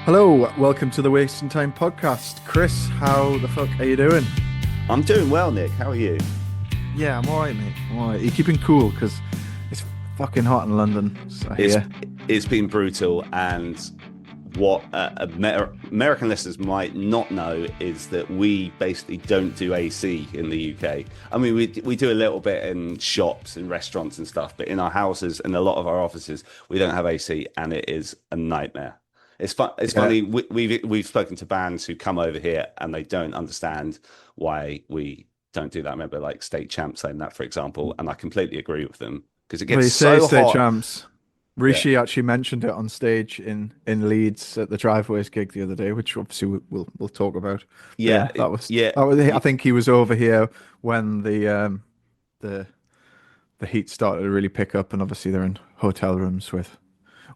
Hello, welcome to the Wasting Time podcast. Chris, how the fuck are you doing? I'm doing well, Nick. How are you? Yeah, I'm alright, mate. I'm alright. Are you keeping cool? Because it's fucking hot in London, I It's hear. it's been brutal, and what American listeners might not know is that we basically don't do AC in the UK. I mean, we do a little bit in shops and restaurants and stuff, but in our houses and a lot of our offices, we don't have AC, and it is a nightmare. It's fun. It's Yeah. funny. We've spoken to bands who come over here and they don't understand why we don't do that. I remember like State Champ saying that, for example, and I completely agree with them because it Well, gets you say so state hot. champs. Yeah, Rishi actually mentioned it on stage in Leeds at the Driveways gig the other day, which obviously we'll talk about. But yeah, yeah, that was yeah. that was. I think he was over here when the the heat started to really pick up, and obviously they're in hotel rooms with.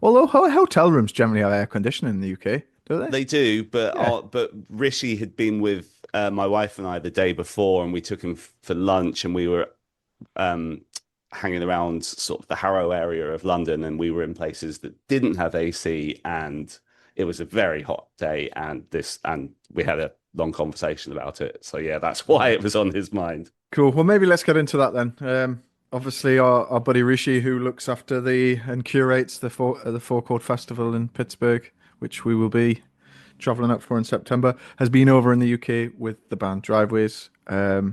Although hotel rooms generally have air conditioning in the UK, do they? They do, Yeah. but Rishi had been with my wife and I the day before, and we took him for lunch, and we were um, hanging around sort of the Harrow area of London, and we were in places that didn't have AC, and it was a very hot day, and we had a long conversation about it. So yeah, that's why it was on his mind. Cool. Well, maybe let's get into that then. Obviously, our buddy Rishi, who looks after the and curates the Forecourt Festival in Pittsburgh, which we will be traveling up for in September, has been over in the UK with the band Driveways. A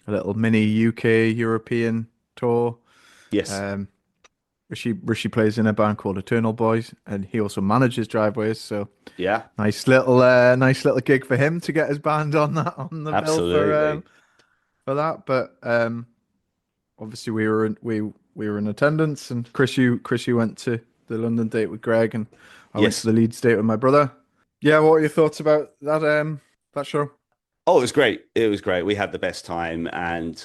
little mini UK European tour. Yes, Um, Rishi plays in a band called Eternal Boys, and he also manages Driveways. So yeah, nice little gig for him to get his band on that on the bill absolutely. for that. But obviously we were in attendance, and Chris you went to the London date with Greg, and I went to Yes. the Leeds date with my brother. Yeah, what are your thoughts about that show? Oh, it was great. It was great. We had the best time, and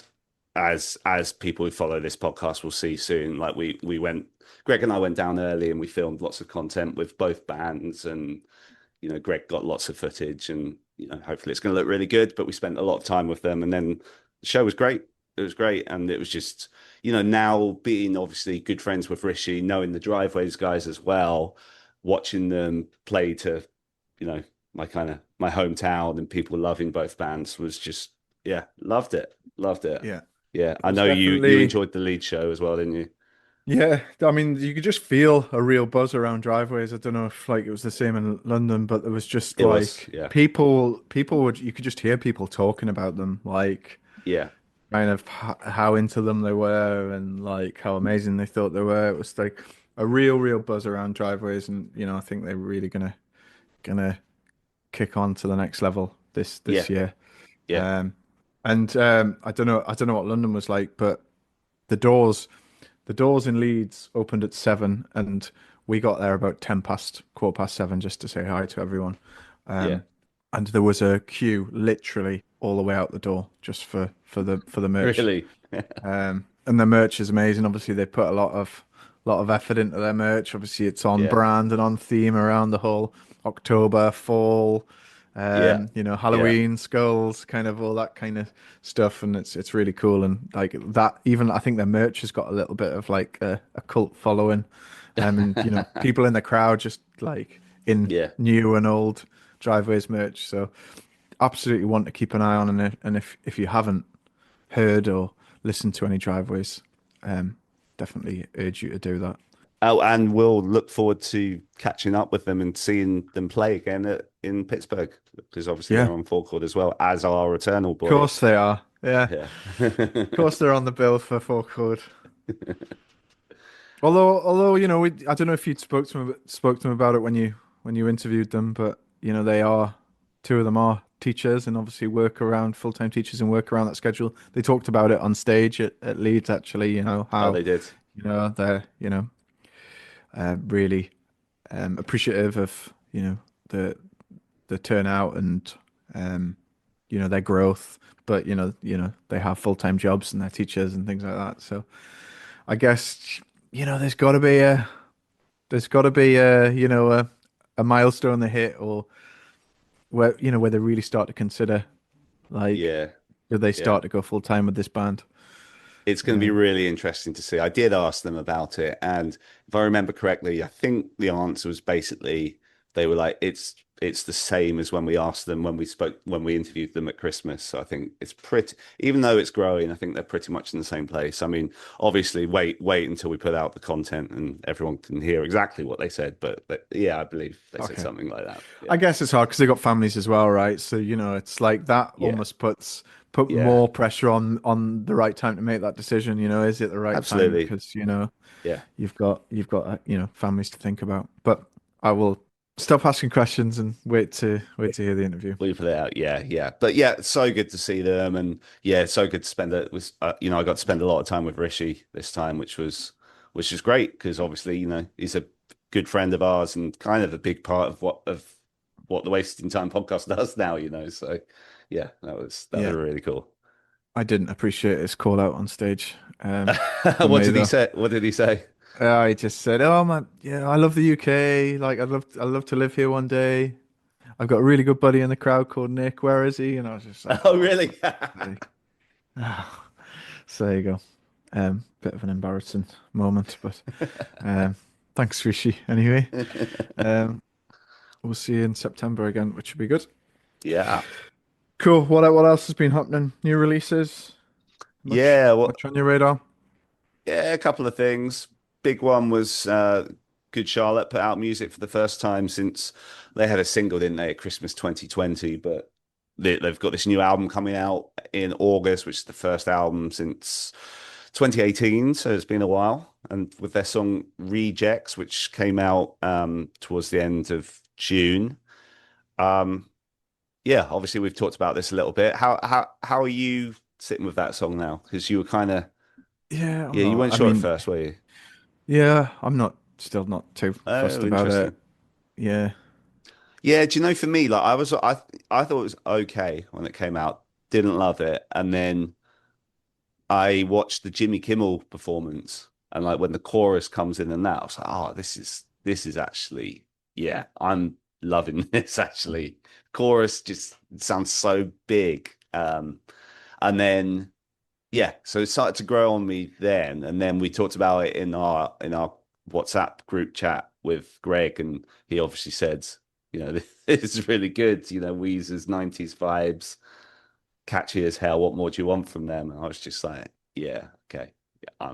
as people who follow this podcast will see soon, like we went, Greg and I went down early, and we filmed lots of content with both bands, and Greg got lots of footage, and hopefully it's going to look really good. But we spent a lot of time with them, and then the show was great. It was great, and it was just now being obviously good friends with Rishi, knowing the Driveways guys as well, watching them play to you know my hometown, and people loving both bands was just, yeah, loved it. Yeah, Yeah, it I was know you definitely. enjoyed the lead show as well, didn't you? Yeah, I mean, you could just feel a real buzz around Driveways. I don't know if like it was the same in London, but there was just It was, like yeah, people would you could just hear people talking about them, like yeah, kind of how into them they were and like how amazing they thought they were. It was like a real buzz around Driveways, and I think they're really gonna kick on to the next level this yeah, year. yeah, Um, and I don't know what London was like, but the doors the doors in Leeds opened at 7, and we got there about quarter past 7, just to say hi to everyone. yeah. And there was a queue literally all the way out the door just for the merch. Really? And the merch is amazing. Obviously, they put a lot of effort into their merch. Obviously, it's on Yeah, brand and on theme around the whole October, fall, yeah, yeah, Halloween, skulls, kind of all that kind of stuff. And it's really cool. And like that, even I think their merch has got a little bit of like a cult following. And people in the crowd just like in yeah. new and old Driveways merch. So absolutely want to keep an eye on, and if you haven't heard or listened to any Driveways, um, definitely urge you to do that. Oh, and we'll look forward to catching up with them and seeing them play again in Pittsburgh, because obviously Yeah, they're of on forecourt as well as our Eternal course Boys. they are. Yeah, Yeah. of course they're on the bill for four chord. Although I don't know if you spoke to them about it when you interviewed them, but they are two of them are teachers and obviously work around full-time teachers and work around that schedule. They talked about it on stage at Leeds actually. Oh, How they did. they're really appreciative of the the turnout and um, their growth, but they have full-time jobs and they're teachers and things like that. So I guess there's got to be a milestone they hit, or where they really start to consider, like, Yeah, do they yeah. start to go full time with this band? It's going to be Um, really interesting to see. I did ask them about it, and if I remember correctly, I think the answer was basically they were like, it's the same as when we asked them when we interviewed them at Christmas. So I think it's pretty, even though it's growing, I think they're pretty much in the same place. I mean, obviously, wait until we put out the content and everyone can hear exactly what they said. But yeah, I believe they said Okay. something like that. I Yeah, guess it's hard because they got families as well, right? So, it's like that yeah, almost put yeah, more pressure on the right time to make that decision. Is it the right time? absolutely. Because, Yeah. you've got families to think about. But I will stop asking questions and wait to hear the interview. We put it out, yeah, yeah, but yeah, it's so good to see them, and yeah, it's so good to spend it. Was I got to spend a lot of time with Rishi this time, which was great because obviously he's a good friend of ours and kind of a big part of what the Wasting Time podcast does now. So yeah, that was Yeah, really cool. I didn't appreciate his call out on stage for What me did he though. say? What did he say? I just said, "Oh man, yeah, I love the UK. Like, I'd love to live here one day. I've got a really good buddy in the crowd called Nick. Where is he?" And I was just like, Oh, "Oh, really? for fuck's sake." So there you go. Bit of an embarrassing moment, but um, thanks, Rishi. Anyway, um, we'll see you in September again, which should be good. Yeah, Cool. What else has been happening? New releases? Much yeah. Well, much on your radar? yeah, a couple of things. Big one was Good Charlotte put out music for the first time since they had a single, didn't they, at Christmas 2020. But they've got this new album coming out in August, which is the first album since 2018. So it's been a while. And with their song Rejects, which came out towards the end of June. Um, yeah, obviously we've talked about this a little bit. How are you sitting with that song now? Because you were kind of Yeah, I'm yeah, you not. weren't I sure at mean, first, were you? yeah, I'm not. Still not too fussed Oh, about it. interesting. Yeah, Yeah, do you know, for me, like I thought it was okay when it came out. Didn't love it. And then I watched the Jimmy Kimmel performance and like when the chorus comes in and that, I was like, oh, this is actually, yeah, I'm loving this actually. Chorus just sounds so big. And then yeah, so it started to grow on me then, and then we talked about it in our WhatsApp group chat with Greg, and he obviously said, this is really good. Weezer's '90s vibes, catchy as hell. What more do you want from them? And I was just like, yeah, okay, yeah,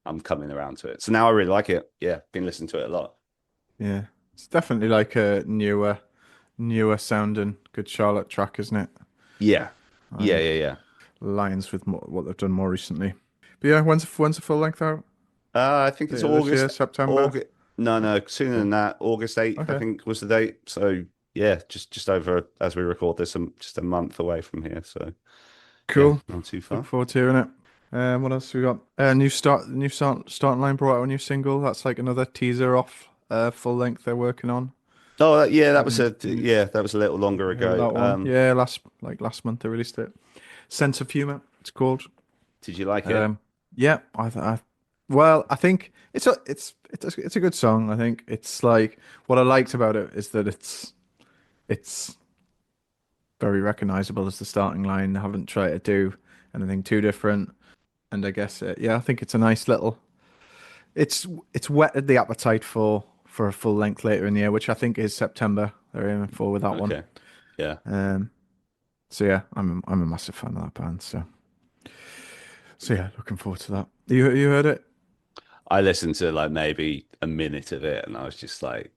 I'm coming around to it. So now I really like it. Yeah, been listening to it a lot. yeah. It's definitely like a newer sounding Good Charlotte track, isn't it? Yeah, yeah, Like yeah, yeah. lines with what they've done more recently. But yeah, when's the full length out? I think it's Later this year, August. September. August. No, no, sooner Cool. than that. August 8th, I Okay. think, was the date. So yeah, just over as we record this, just a month away from here. So yeah, Cool. not too Look far. forward to hearing it. What else we got? New starting line brought out a new single. That's like another teaser off full length they're working on. Oh yeah, that was Um, a did you, yeah, that was a little did longer you hear ago. that one? Yeah, last month they released it. Sense of Humor, it's called. Did you like it? Um, yeah, well, I think it's a good song. I think it's like what I liked about it is that it's very recognizable as the starting line. They haven't tried to do anything too different, and I guess yeah, I think it's a nice little. It's whetted the appetite for a full length later in the year, which I think is September. They're aiming for with that one. Okay. Yeah. Um, so yeah, I'm a massive fan of that band. So yeah, looking forward to that. You heard it? I listened to like maybe a minute of it, and I was just like,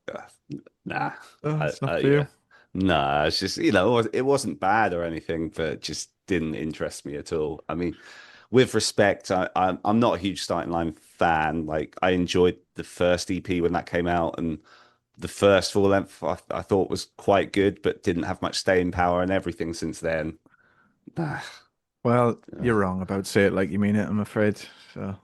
nah. Oh, it's not for Yeah, you. nah. It's just it wasn't bad or anything, but it just didn't interest me at all. I mean, with respect, I'm not a huge Starting Line fan. Like, I enjoyed the first EP when that came out, and the first full length I thought was quite good, but didn't have much staying power, and everything since then. Nah, Well, yeah. you're wrong about say it like you mean it, I'm afraid. So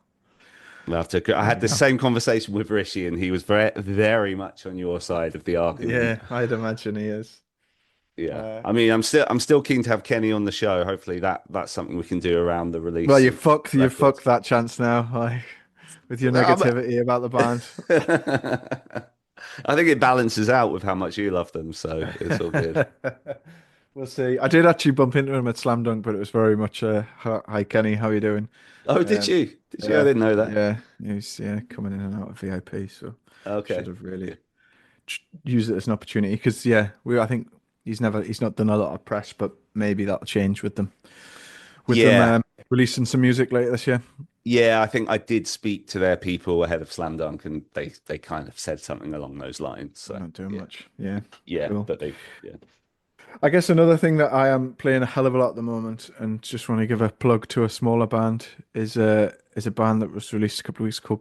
I there had you the go. same conversation with Rishi, and he was very, very much on your side of the argument. Yeah, I'd imagine he is. Yeah, Uh, I mean, I'm still keen to have Kenny on the show. Hopefully, that's something we can do around the well, release of you records. fucked that chance now, like with your I'm- negativity about the band. I think it balances out with how much you love them, so it's all good. We'll see. I did actually bump into him at Slam Dunk, but it was very much hi Kenny, how you doing? Oh, did Um, you? Did you? I yeah, didn't know that. yeah, he's coming in and out of VIP, so should Okay. have really Yeah. use it as an opportunity because yeah, I think he's not done a lot of press, but maybe that'll change with them Yeah. releasing some music later this year. Yeah, I think I did speak to their people ahead of Slam Dunk, and they kind of said something along those lines. They're So not doing yeah, much. Yeah, yeah, cool. but they, yeah, I guess another thing that I am playing a hell of a lot at the moment, and just want to give a plug to a smaller band, is a band that was released a couple of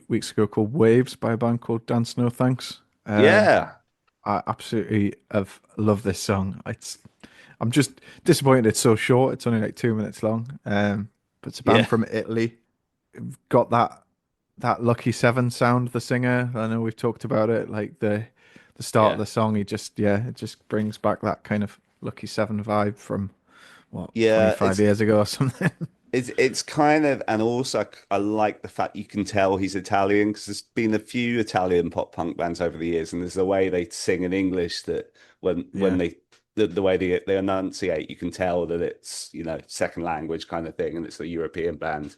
weeks ago called Waves by a band called Dance No Thanks. yeah, I absolutely have loved this song. I'm just disappointed it's so short. It's only like 2 minutes long. But it's a band yeah, from Italy. Got that Lucky Seven sound. The singer, I know we've talked about it. Like the start of yeah, the song, it just brings back that kind of Lucky Seven vibe from what yeah. 25 years ago or something. It's kind of, and also I like the fact you can tell he's Italian because there's been a few Italian pop punk bands over the years, and there's a way they sing in English that when Yeah, they the way they enunciate, you can tell that it's second language kind of thing, and it's a European band,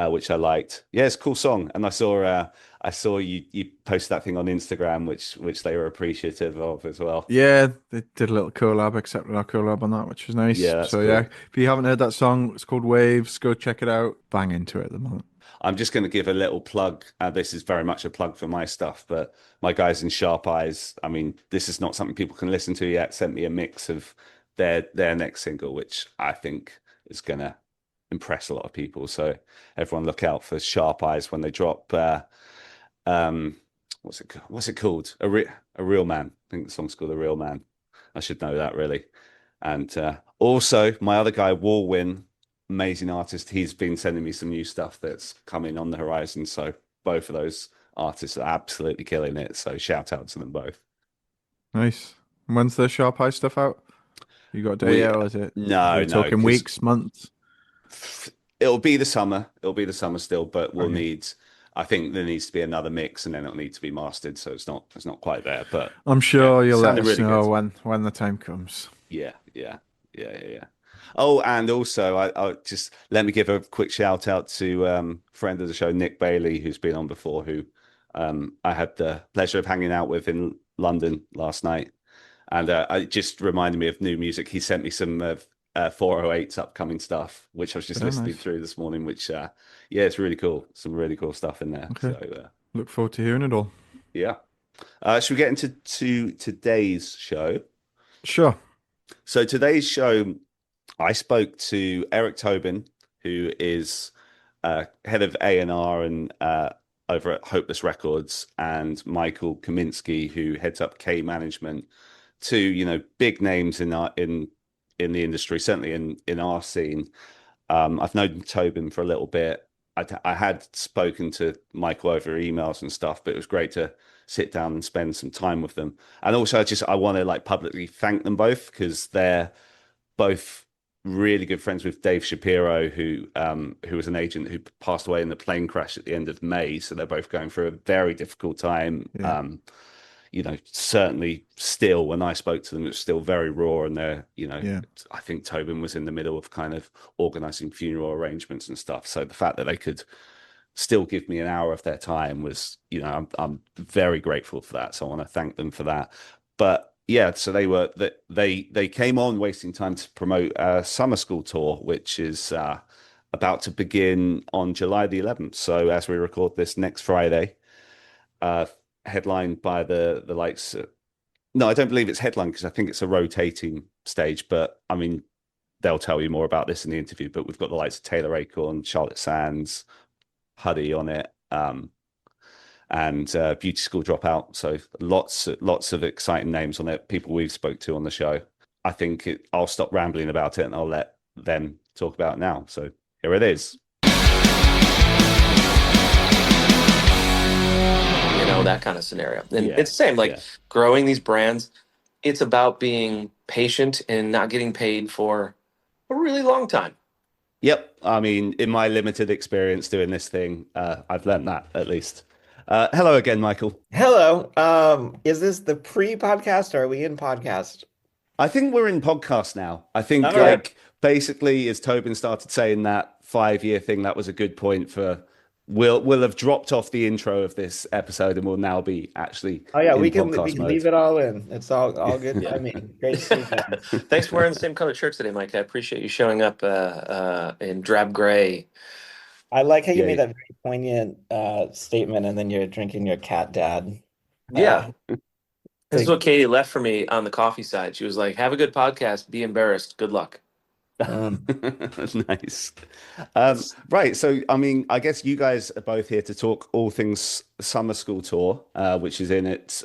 which I liked. Yeah, it's a cool song, and I saw you post that thing on Instagram, which they were appreciative of as well. yeah. They did a little collab, accepted our collab on that, which was nice. Yeah, that's So yeah, cool. if you haven't heard that song, it's called Waves. Go check it out. Bang into it at the moment. I'm just going to give a little plug. This is very much a plug for my stuff, but my guys in Sharp Eyes, I mean, this is not something people can listen to yet. Sent me a mix of their next single, which I think is going to impress a lot of people. So everyone look out for Sharp Eyes when they drop. Um, what's it called? A Real Man. I think the song's called A Real Man. I should know that really. And also, my other guy, Warwin, amazing artist, he's been sending me some new stuff that's coming on the horizon. So both of those artists are absolutely killing it. So shout out to them both. Nice. When's the Sharp Eye stuff out? You got a day We yet, or is it? Are no, we no, talking because weeks, months? it'll be the summer. It'll be the summer still, but we'll Okay. need. I think there needs to be another mix, and then it'll need to be mastered. So it's not quite there, but I'm yeah, sure you'll let sounded us really good. know when the time comes. Yeah, yeah, yeah. Oh, and also, I just let me give a quick shout out to friend of the show, Nick Bailey, who's been on before, who I had the pleasure of hanging out with in London last night, and it just reminded me of new music. He sent me some 408's upcoming stuff, which I was just Very listening nice. through this morning. Which, yeah, it's really cool. Some really cool stuff in there. So, Okay. Look forward to hearing it all. yeah. Should we get into today's show? Sure. So today's show, I spoke to Eric Tobin, who is head of A&R and over at Hopeless Records, and Michael Kaminsky, who heads up K Management. Two, big names in the industry, certainly in our scene. I've known Tobin for a little bit. I had spoken to Michael over emails and stuff, but it was great to sit down and spend some time with them. And also, I want to like publicly thank them both because they're both really good friends with Dave Shapiro, who was an agent who passed away in the plane crash at the end of May. So they're both going through a very difficult time. Yeah. Certainly still when I spoke to them, it was still very raw, and Yeah. I think Tobin was in the middle of kind of organizing funeral arrangements and stuff. So the fact that they could still give me an hour of their time was, I'm very grateful for that. So I want to thank them for that. But yeah, so they came on Wasting Time to promote a summer school tour, which is about to begin on July the 11th. So as we record this next Friday, uh, headlined by the likes. No, I don't believe it's headlined because I think it's a rotating stage. But I mean, they'll tell you more about this in the interview. But we've got the likes of Taylor Acorn, Charlotte Sands, Huddy on it, and Beauty School Dropout. So lots of exciting names on it. People we've spoke to on the show. I think I'll stop rambling about it and I'll let them talk about it now. So here it is. That kind of scenario. And Yeah, it's the same, like yeah. growing these brands, it's about being patient and not getting paid for a really long time. Yep. I mean, in my limited experience doing this thing, I've learned that at least. Hello again, Michael. Hello. Is this the pre-podcast or are we in podcast? I think we're in podcast now. I think All right. basically as Tobin started saying that 5-year thing, that was a good point for we'll have dropped off the intro of this episode and we'll now be actually Oh yeah, in we podcast can mode. leave it all in. It's all good Yeah. by me. Great to see you guys. Thanks for wearing the same color shirts today, Mike. I appreciate you showing up in drab gray. I like how you Yeah. made that very poignant statement, and then you're drinking your cat dad. Yeah. This is Like, what Katie left for me on the coffee side. She was like, have a good podcast, be embarrassed. Good luck. Nice. Right. So, I mean, I guess you guys are both here to talk all things summer school tour, which is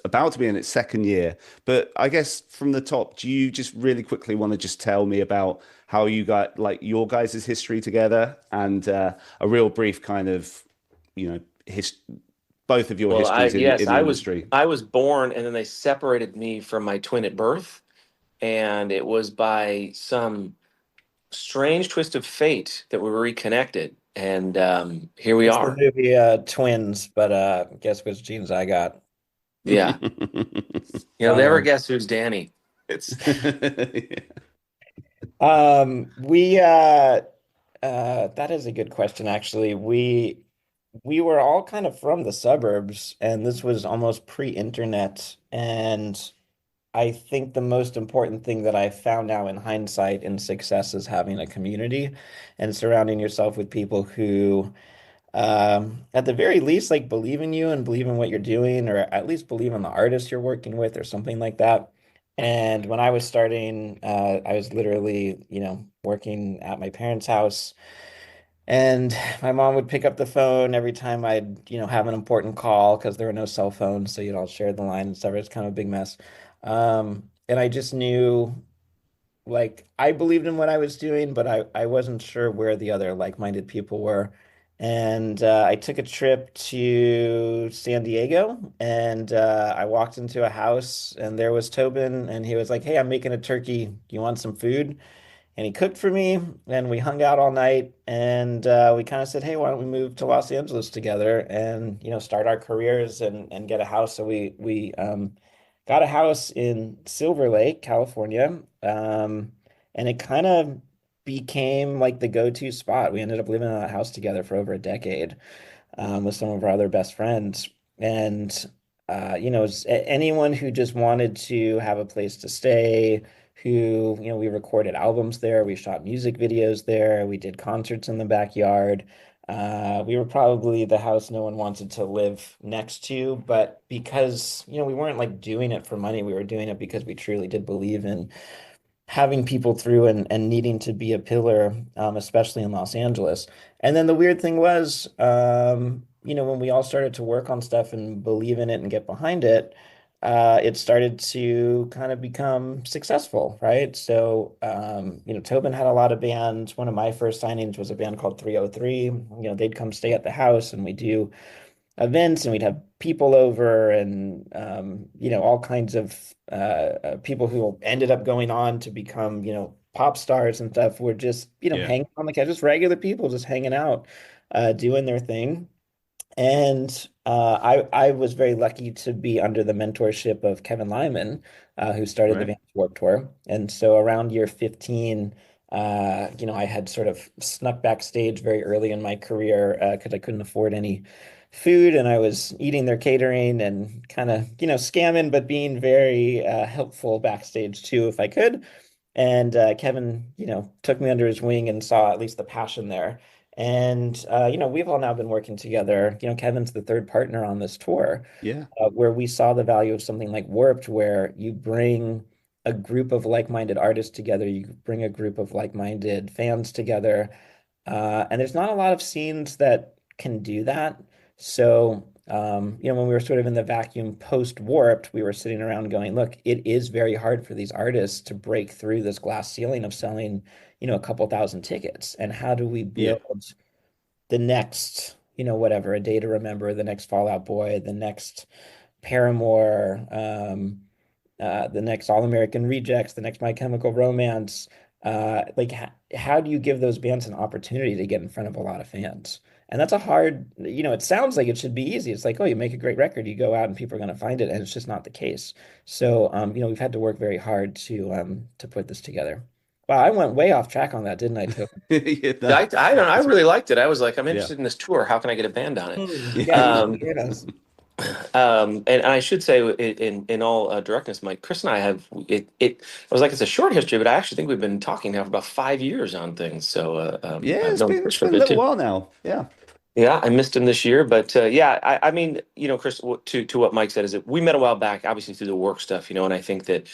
about to be in its second year. But I guess from the top, do you just really quickly want to just tell me about how you got like your guys' history together and a real brief kind of, both of your Well, histories in yes, the industry. I was born and then they separated me from my twin at birth. And it was by some strange twist of fate that we were reconnected. And here we it's the are. movie Twins, but guess which genes I got? Yeah. You'll never guess who's Danny. It's We that is a good question, actually. We were all kind of from the suburbs, and this was almost pre-internet. And I think the most important thing that I found now in hindsight in success is having a community and surrounding yourself with people who, at the very least, like believe in you and believe in what you're doing, or at least believe in the artist you're working with, or something like that. And when I was starting, I was literally, working at my parents' house. And my mom would pick up the phone every time I'd, have an important call because there were no cell phones. So you'd all share the line and stuff. It's kind of a big mess. And I just knew, like, I believed in what I was doing, but I wasn't sure where the other like-minded people were. And I took a trip to San Diego, and I walked into a house, and there was Tobin, and he was like, "Hey, I'm making a turkey. Do you want some food?" And he cooked for me, and we hung out all night, and we kind of said, "Hey, why don't we move to Los Angeles together and start our careers and get a house?" So we got a house in Silver Lake, California, and it kind of became like the go-to spot. We ended up living in that house together for over a decade, with some of our other best friends, and anyone who just wanted to have a place to stay who, we recorded albums there, we shot music videos there, we did concerts in the backyard. We were probably the house no one wanted to live next to, but because, we weren't like doing it for money, we were doing it because we truly did believe in having people through and needing to be a pillar, especially in Los Angeles. And then the weird thing was, when we all started to work on stuff and believe in it and get behind it, it started to kind of become successful, right? So, Tobin had a lot of bands. One of my first signings was a band called 303. They'd come stay at the house and we do events and we'd have people over and all kinds of people who ended up going on to become pop stars and stuff were just hanging on the couch, just regular people just hanging out, doing their thing. And I was very lucky to be under the mentorship of Kevin Lyman, who started the Right. Vans Warped Tour. And so around year 15, I had sort of snuck backstage very early in my career because I couldn't afford any food, and I was eating their catering and kind of, scamming, but being very helpful backstage too, if I could. And Kevin, took me under his wing and saw at least the passion there. And we've all now been working together. Kevin's the third partner on this tour, Yeah. where we saw the value of something like Warped, where you bring a group of like-minded artists together, you bring a group of like-minded fans together, and there's not a lot of scenes that can do that. So, when we were sort of in the vacuum post-Warped, we were sitting around going, look, it is very hard for these artists to break through this glass ceiling of selling, a couple thousand tickets. And how do we Yeah. build the next, whatever, A Day to Remember, the next Fall Out Boy, the next Paramore, the next All American Rejects, the next My Chemical Romance. Like, how do you give those bands an opportunity to get in front of a lot of fans? And that's a hard, it sounds like it should be easy. It's like, oh, you make a great record, you go out and people are going to find it, and it's just not the case. So, we've had to work very hard to put this together. Wow, I went way off track on that, didn't I, Tobin? Yeah, no, I don't know. I really liked it. I was like, I'm yeah. interested in this tour. How can I get a band on it? Yeah, Um, yes. and I should say, in all directness, Mike, Chris and I have it was like it's a short history, but I actually think we've been talking now for about 5 years on things. So Yeah, I've known Chris it's for a been a bit little too. while now. Yeah. Yeah, I missed him this year, but yeah, I mean, Chris, to what Mike said is that we met a while back, obviously through the work stuff, and I think that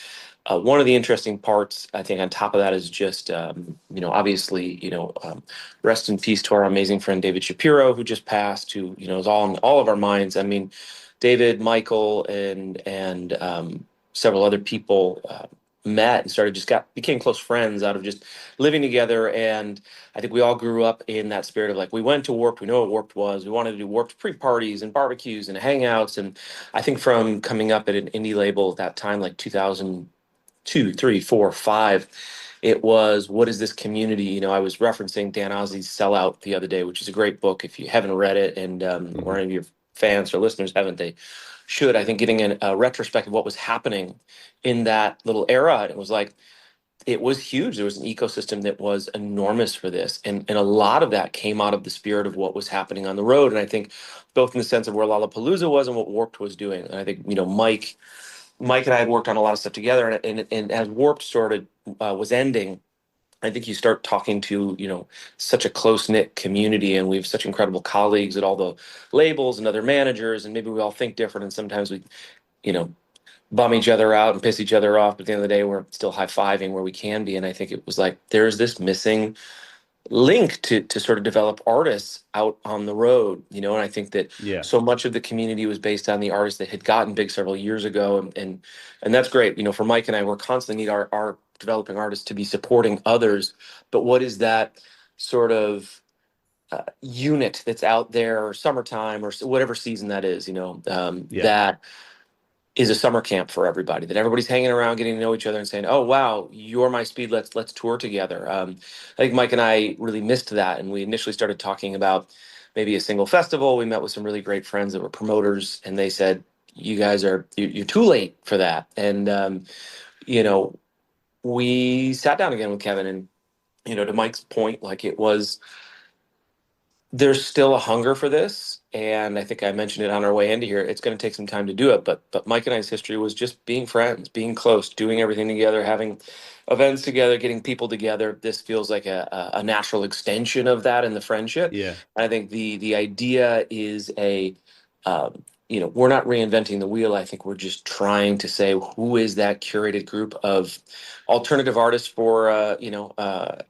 one of the interesting parts, I think, on top of that is just, obviously, rest in peace to our amazing friend David Shapiro, who just passed, who is all in all of our minds. I mean, David, Michael, and several other people met and became close friends out of just living together. And I think we all grew up in that spirit of like, we went to Warped, we know what Warped was. We wanted to do Warped pre-parties and barbecues and hangouts. And I think from coming up at an indie label at that time, like 2002, 3, 4, 5, it was, what is this community? I was referencing Dan Ozzi's Sellout the other day, which is a great book. If you haven't read it, and or any of your fans or listeners haven't, they should. I think getting a retrospective of what was happening in that little era, and it was like, it was huge. There was an ecosystem that was enormous for this. And a lot of that came out of the spirit of what was happening on the road. And I think both in the sense of where Lollapalooza was and what Warped was doing. And I think, Mike and I had worked on a lot of stuff together. And as Warped was ending, I think you start talking to, such a close-knit community, and we have such incredible colleagues at all the labels and other managers, and maybe we all think different. And sometimes we, you know, bum each other out and piss each other off. But at the end of the day, we're still high-fiving where we can be. And I think it was like, there's this missing link to sort of develop artists out on the road, and I think that Yeah. so much of the community was based on the artists that had gotten big several years ago. And that's great. For Mike and I, we're constantly need our developing artists to be supporting others. But what is that sort of unit that's out there, or summertime, or whatever season that is, Yeah. that is a summer camp for everybody, that everybody's hanging around, getting to know each other and saying, oh, wow, you're my speed. Let's tour together. I think Mike and I really missed that. And we initially started talking about maybe a single festival. We met with some really great friends that were promoters, and they said, you guys you're too late for that. And, we sat down again with Kevin, and, to Mike's point, like, there's still a hunger for this, and I think I mentioned it on our way into here. It's going to take some time to do it, but Mike and I's history was just being friends, being close, doing everything together, having events together, getting people together. This feels like a natural extension of that in the friendship. Yeah. And I think the idea is we're not reinventing the wheel. I think we're just trying to say, who is that curated group of alternative artists for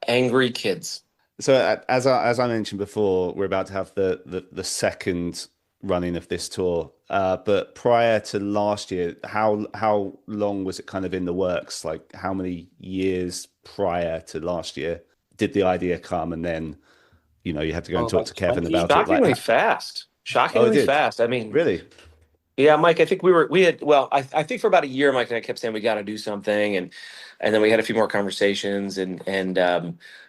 angry kids. So as I mentioned before, we're about to have the second running of this tour. But prior to last year, how long was it kind of in the works? Like, how many years prior to last year did the idea come? And then, you had to go and talk to Kevin about it. Shockingly Like, fast. Oh, it Shockingly did? fast. I mean, Really? yeah, Mike, I think I think for about a year, Mike and I kept saying we got to do something. And then we had a few more conversations, and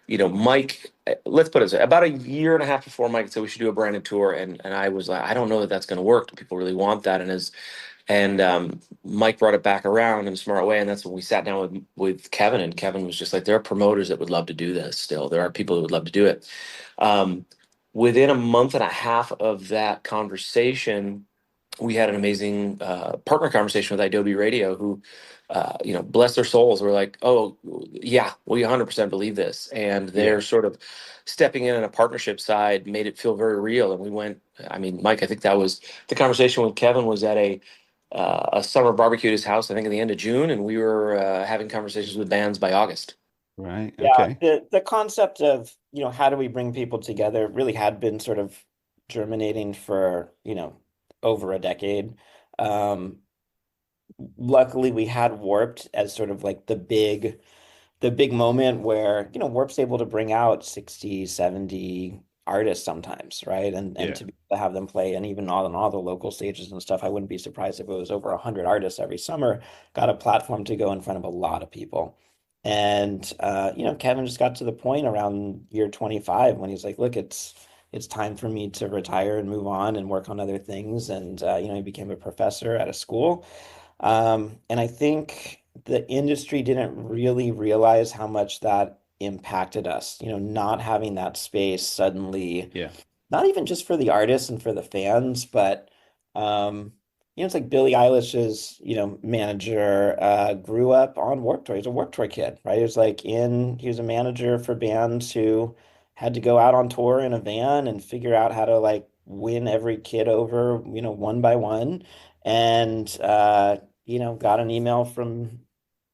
Mike, let's put it this way, about a year and a half before Mike said we should do a branded tour. And I was like, I don't know that that's going to work. Do people really want that? And Mike brought it back around in a smart way. And that's when we sat down with Kevin, and Kevin was just like, there are promoters that would love to do this still. There are people who would love to do it. Within a month and a half of that conversation, we had an amazing partner conversation with Idobi Radio, who, bless their souls, were like, oh, yeah, we 100% believe this. And they're sort of stepping in on a partnership side, made it feel very real. And we went, I mean, Mike, I think that was the conversation with Kevin was at a summer barbecue at his house, I think at the end of June. And we were having conversations with bands by August. Right. Yeah, Okay. the concept of, how do we bring people together really had been sort of germinating for, over a decade. Luckily we had Warped as sort of like the big moment where, Warped's able to bring out 60, 70 artists sometimes, right? And Yeah. to be able to have them play, and even on all the local stages and stuff, I wouldn't be surprised if it was over 100 artists every summer, got a platform to go in front of a lot of people. And Kevin just got to the point around year 25 when he's like, look, it's time for me to retire and move on and work on other things. And he became a professor at a school. And I think the industry didn't really realize how much that impacted us. Not having that space suddenly, Yeah. not even just for the artists and for the fans, but it's like Billie Eilish's, manager grew up on Warped Tour. He's a Warped Tour kid, right? He was a manager for bands who had to go out on tour in a van and figure out how to like win every kid over, one by one. And got an email from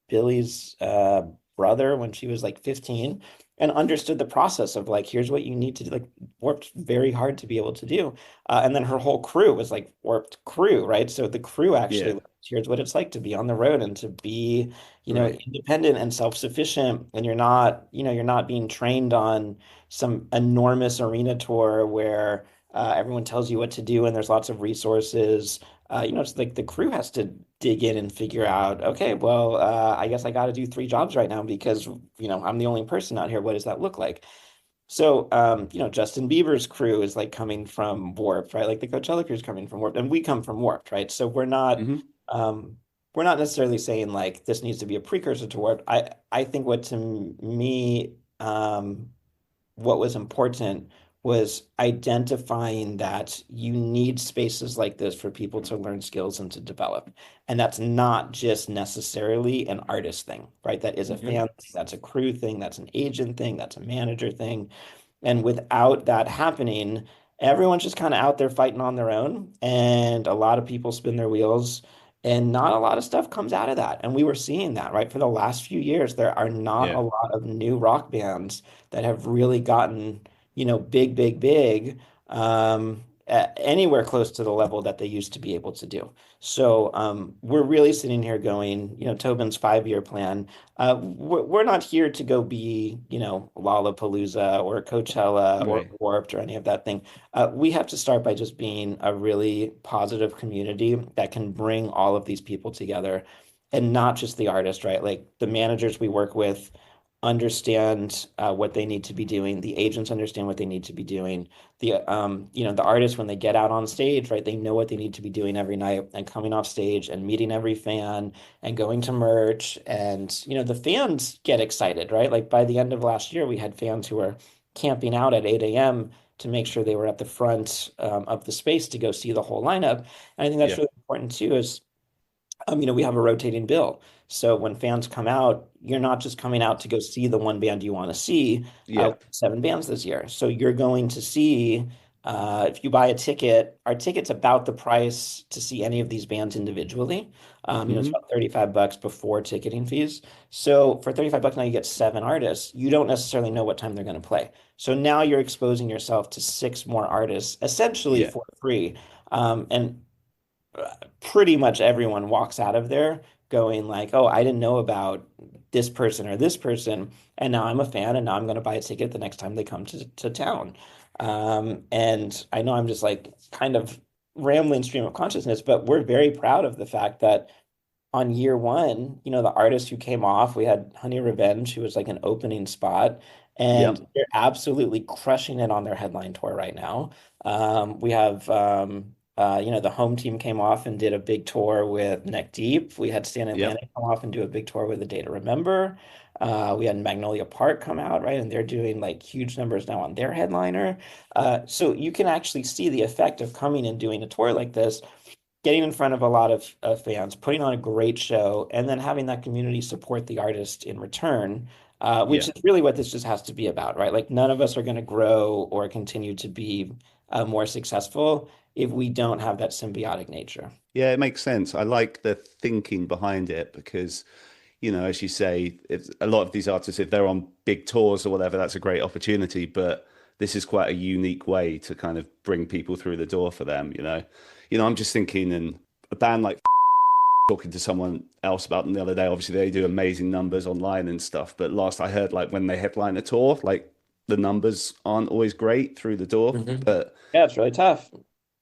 Billy's brother when she was like 15 and understood the process of like, here's what you need to do, like worked very hard to be able to do. And then her whole crew was like Warped crew, right? So the crew actually, Yeah. here's what it's like to be on the road and to be, Right. independent and self-sufficient. And you're not being trained on some enormous arena tour where everyone tells you what to do and there's lots of resources. It's like the crew has to dig in and figure out, okay, well, I guess I got to do 3 jobs right now because, I'm the only person out here. What does that look like? So, Justin Bieber's crew is like coming from Warped, right? Like the Coachella crew is coming from Warped, and we come from Warped, right? So Hmm. we're not necessarily saying like this needs to be a precursor to Warped. I think what to me, what was important was identifying that you need spaces like this for people to learn skills and to develop. And that's not just necessarily an artist thing, right? That is a Mhm. fan thing, that's a crew thing, that's an agent thing, that's a manager thing. And without that happening, everyone's just kind of out there fighting on their own. And a lot of people spin their wheels and not a lot of stuff comes out of that. And we were seeing that, right? For the last few years, there are not a Yeah. lot of new rock bands that have really gotten, big, big, big, anywhere close to the level that they used to be able to do. So we're really sitting here going, Tobin's 5-year plan. We're not here to go be, Lollapalooza or Coachella or Right. Warped or any of that thing. We have to start by just being a really positive community that can bring all of these people together and not just the artist, right? Like the managers we work with understand what they need to be doing. The agents understand what they need to be doing. The artists, when they get out on stage, right, they know what they need to be doing every night and coming off stage and meeting every fan and going to merch. And, the fans get excited, right? Like by the end of last year, we had fans who were camping out at 8 a.m. to make sure they were at the front of the space to go see the whole lineup. And I think that's Yeah. really important too, is we have a rotating bill. So when fans come out, you're not just coming out to go see the one band you want to see. Yeah. 7 bands this year. So you're going to see, if you buy a ticket, our ticket's about the price to see any of these bands individually. It's Hmm. about $35 before ticketing fees. So for $35 now you get 7 artists. You don't necessarily know what time they're going to play. So now you're exposing yourself to 6 more artists, essentially Yeah. for free. And pretty much everyone walks out of there going like, oh, I didn't know about this person or this person, and now I'm a fan, and now I'm going to buy a ticket the next time they come to town. And I know I'm just like kind of rambling stream of consciousness, but we're very proud of the fact that on year one, the artists who came off, we had Honey Revenge, who was like an opening spot, Yep. and they're absolutely crushing it on their headline tour right now. We have, the home team came off and did a big tour with Neck Deep. We had Stan Yep. Atlantic come off and do a big tour with A Day to Remember. We had Magnolia Park come out, right? And they're doing like huge numbers now on their headliner. So you can actually see the effect of coming and doing a tour like this, getting in front of a lot of fans, putting on a great show, and then having that community support the artist in return, which Yeah. is really what this just has to be about, right? Like none of us are going to grow or continue to be more successful if we don't have that symbiotic nature. Yeah, it makes sense. I like the thinking behind it because, as you say, if a lot of these artists, if they're on big tours or whatever, that's a great opportunity. But this is quite a unique way to kind of bring people through the door for them, I'm just thinking, and a band like talking to someone else about them the other day, obviously they do amazing numbers online and stuff. But last I heard, like when they headline a tour, like the numbers aren't always great through the door. Mhm. But Yeah, it's really tough.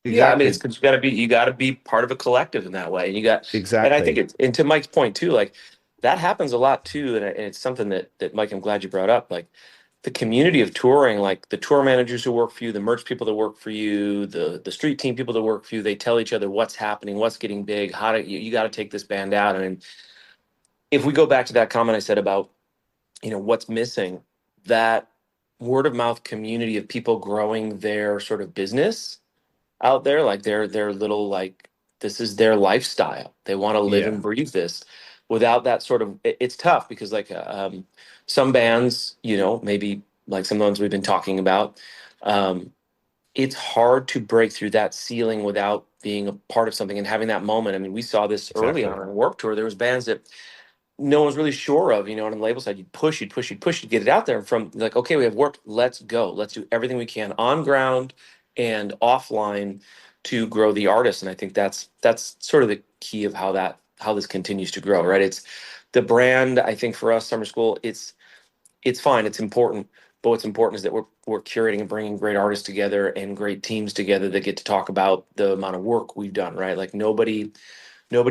Yeah, I mean, exactly, it's because you got to be part of a collective in that way. And I think exactly. and to Mike's point too, like that happens a lot too, and it's something that Mike, I'm glad you brought up. Like the community of touring, like the tour managers who work for you, the merch people that work for you, the street team people that work for you, they tell each other what's happening, what's getting big, how to you got to take this band out. And if we go back to that comment I said about, what's missing, that word of mouth community of people growing their sort of business out there, like their little, like, this is their lifestyle. They want to live Yeah. and breathe this. Without that sort of, it's tough because like some bands, maybe like some of the ones we've been talking about, um, it's hard to break through that ceiling without being a part of something and having that moment. I mean, we saw this early on Exactly. our Warped Tour. There was bands that no one was really sure of, and on the label side, you'd push, you'd get it out there. And from like, okay, we have Warped, let's go. Let's do everything we can on ground and offline to grow the artist. And I think that's sort of the key of how this continues to grow, right? It's the brand. I think for us, Summer School, it's fine. It's important. But what's important is that we're curating and bringing great artists together and great teams together that get to talk about the amount of work we've done, right? Like nobody